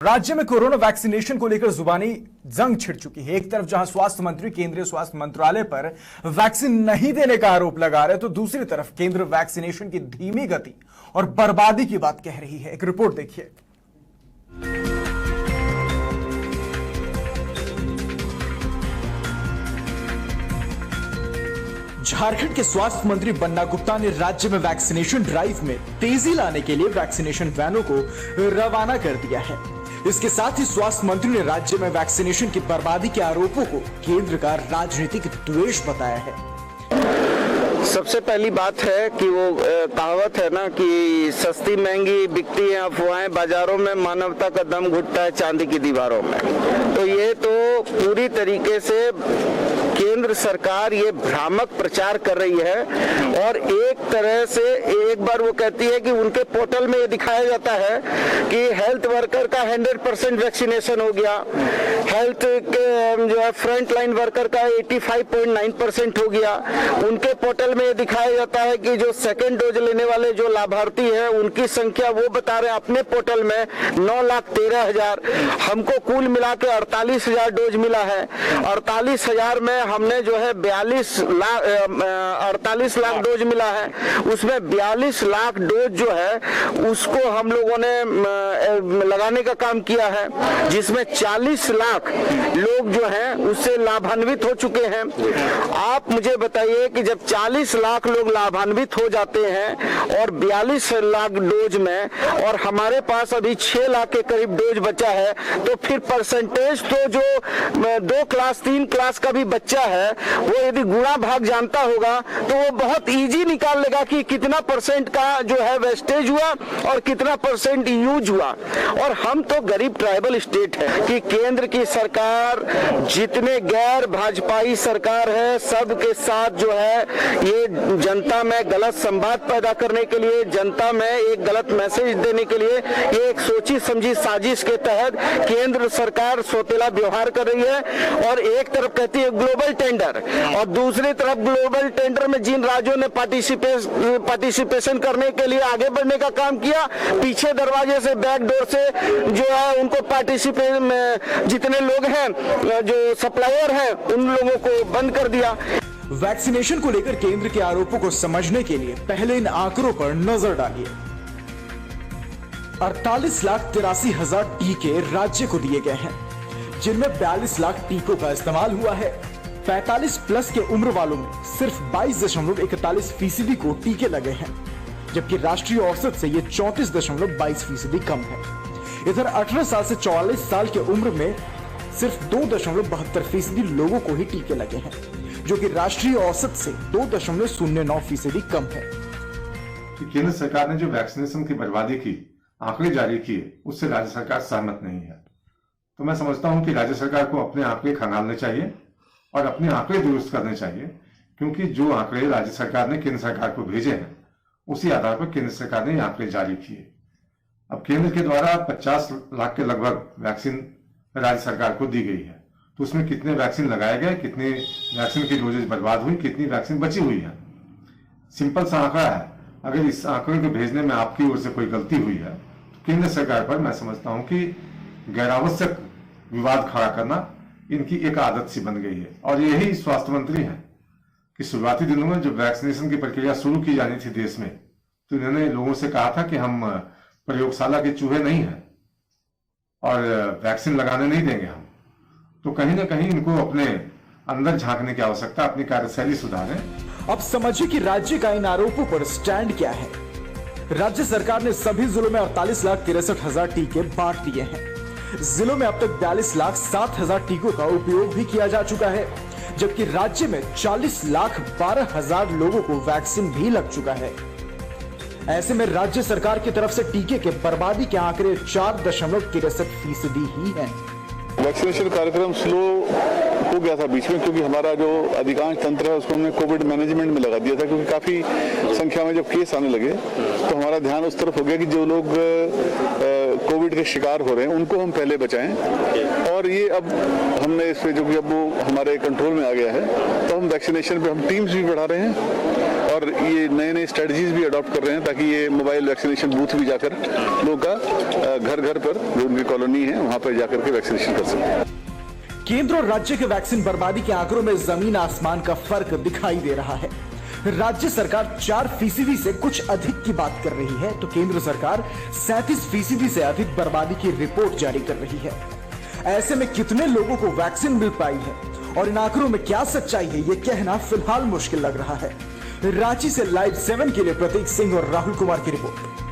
राज्य में corona vaccination को लेकर जुबानी जंग छिड़ चुकी है। एक तरफ जहां स्वास्थ्य मंत्री केंद्रीय स्वास्थ्य मंत्रालय पर वैक्सीन नहीं देने का आरोप लगा रहे, तो दूसरी तरफ केंद्र वैक्सीनेशन की धीमी गति और बर्बादी की बात कह रही है। एक रिपोर्ट देखिए। झारखंड के स्वास्थ्य मंत्री बन्ना गुप्ता ने राज्य में वैक्सीनेशन ड्राइव में तेजी लाने के लिए वैक्सीनेशन वैनों को रवाना कर दिया है। इसके साथ ही स्वास्थ्य मंत्री ने राज्य में वैक्सीनेशन की बर्बादी के आरोपों को केंद्र का राजनीतिक द्वेष बताया है। सबसे पहली बात है कि वो कहावत है ना कि सस्ती महंगी बिकती है अफवाहें बाजारों में, मानवता का दम घुटता है चांदी की दीवारों में। तो ये तो पूरी तरीके से केंद्र सरकार ये भ्रामक प्रचार कर रही है और एक तरह से एक बार वो कहती है कि उनके पोर्टल में ये दिखाया जाता है कि हेल्थ वर्कर का 100% वैक्सीनेशन हो गया, हेल्थ के जो है फ्रंट लाइन वर्कर का 85.9% हो गया। उनके पोर्टल में ये दिखाया जाता है कि जो सेकेंड डोज लेने वाले जो लाभार्थी है उनकी संख्या वो बता रहे हैं अपने पोर्टल में 9,13,000। हमको कुल मिला के 48,000 डोज मिला है। 48,000 में हमने जो है 48 लाख डोज मिला है। उसमें 42 लाख डोज जो है उसको हम लोगों ने लगाने का काम किया है, जिसमें 40 लाख लोग जो हैं उससे लाभान्वित हो चुके हैं। आप मुझे बताइए कि जब 40 लाख लोग लाभान्वित हो जाते हैं और 42 लाख डोज में और हमारे पास अभी 6 लाख के करीब डोज बचा है, तो फिर परसेंटेज तो जो 2 क्लास 3 क्लास का भी बच्चा है वो यदि गुणा भाग जानता होगा तो वो बहुत इजी निकाल लेगा कि कितना परसेंट का जो है वेस्टेज हुआ और कितना परसेंट यूज हुआ। और हम तो गरीब ट्राइबल स्टेट है कि केंद्र की सरकार जितने गैर भाजपाई सरकार है सबके साथ जो है ये जनता में गलत संवाद पैदा करने के लिए, जनता में एक गलत मैसेज देने के लिए ये एक सोची समझी साजिश के तहत केंद्र सरकार सौतेला व्यवहार कर रही है। और एक तरफ कहती है ग्लोबल टेंडर और दूसरी तरफ ग्लोबल टेंडर में जिन राज्यों ने पार्टिसिपेशन करने के लिए आगे बढ़ने का काम किया, पीछे दरवाजे से बैक डोर से जो है उनको पार्टिसिपेट में जितने लोग हैं जो सप्लायर हैं उन लोगों को बंद कर दिया। वैक्सीनेशन को लेकर केंद्र के आरोपों को समझने के लिए पहले इन आंकड़ों पर नजर डालिए। 48,83,000 टीके राज्य को दिए गए हैं, जिनमें 42 लाख टीकों का इस्तेमाल हुआ है। 45 प्लस के उम्र वालों में सिर्फ 22.41% को टीके लगे हैं, जबकि राष्ट्रीय औसत से ये 34.22% कम है। इधर 18 साल से 44 साल के उम्र में सिर्फ 2.72% लोगों को ही टीके लगे हैं, जो कि राष्ट्रीय औसत से 2.09% कम है। केंद्र सरकार ने जो वैक्सीनेशन की बर्बादी की आंकड़े जारी किए उससे राज्य सरकार सहमत नहीं है। तो मैं समझता हूं कि राज्य सरकार को अपने आंकड़े खंगालने चाहिए और अपने आंकड़े दुरुस्त करने चाहिए, क्योंकि जो आंकड़े राज्य सरकार ने केंद्र सरकार को भेजे हैं उसी आधार पर केंद्र सरकार ने ये आंकड़े जारी किए। अब केंद्र के द्वारा 50 लाख के लगभग वैक्सीन राज्य सरकार को दी गई है, तो उसमें कितने वैक्सीन लगाए गए, कितनी वैक्सीन की डोजेज बर्बाद हुई, कितनी वैक्सीन बची हुई है, सिंपल सा आंकड़ा है। अगर इस आंकड़े को भेजने में आपकी ओर से कोई गलती हुई है तो केंद्र सरकार पर मैं समझता हूं कि गैरावश्यक विवाद खड़ा करना इनकी एक आदत सी बन गई है। और यही स्वास्थ्य मंत्री हैं कि शुरुआती दिनों में जब वैक्सीनेशन की प्रक्रिया शुरू की जानी थी देश में, तो इन्होंने लोगों से कहा था कि हम प्रयोगशाला के चूहे नहीं हैं और वैक्सीन लगाने नहीं देंगे हम। तो कहीं ना कहीं इनको अपने अंदर झांकने की आवश्यकता, अपनी कार्यशैली सुधारें। अब समझिए कि राज्य का इन आरोपों पर स्टैंड क्या है। राज्य सरकार ने सभी जिलों में 48,63,000 टीके बांट दिए हैं। जिलों में अब तक 42,07,000 टीकों का उपयोग भी किया जा चुका है, जबकि राज्य में 40,12,000 लोगों को वैक्सीन भी लग चुका है। ऐसे में राज्य सरकार की तरफ से टीके के बर्बादी के आंकड़े 4.63% ही हैं। वैक्सीनेशन कार्यक्रम स्लो हो गया था बीच में, क्योंकि हमारा जो अधिकांश तंत्र है उसको हमने कोविड मैनेजमेंट में लगा दिया था, क्योंकि काफी संख्या में जब केस आने लगे तो हमारा ध्यान उस तरफ हो गया कि जो लोग कोविड के शिकार हो रहे हैं उनको हम पहले बचाएं। और ये अब हमने इस पे जो कि अब वो हमारे कंट्रोल में आ गया है, तो हम वैक्सीनेशन पे हम टीम्स भी बढ़ा रहे हैं और ये नए नए स्ट्रेटजीज भी अडॉप्ट कर रहे हैं ताकि ये मोबाइल वैक्सीनेशन बूथ भी जाकर लोगों का घर घर पर जो उनकी कॉलोनी है वहां पर जाकर के वैक्सीनेशन कर सकें। केंद्र और राज्य के वैक्सीन बर्बादी के आंकड़ों में जमीन आसमान का फर्क दिखाई दे रहा है। राज्य सरकार 4% से कुछ अधिक की बात कर रही है, तो केंद्र सरकार 37% से अधिक बर्बादी की रिपोर्ट जारी कर रही है। ऐसे में कितने लोगों को वैक्सीन मिल पाई है और इन आंकड़ों में क्या सच्चाई है, ये कहना फिलहाल मुश्किल लग रहा है। रांची से लाइव 7 के लिए प्रतीक सिंह और राहुल कुमार की रिपोर्ट।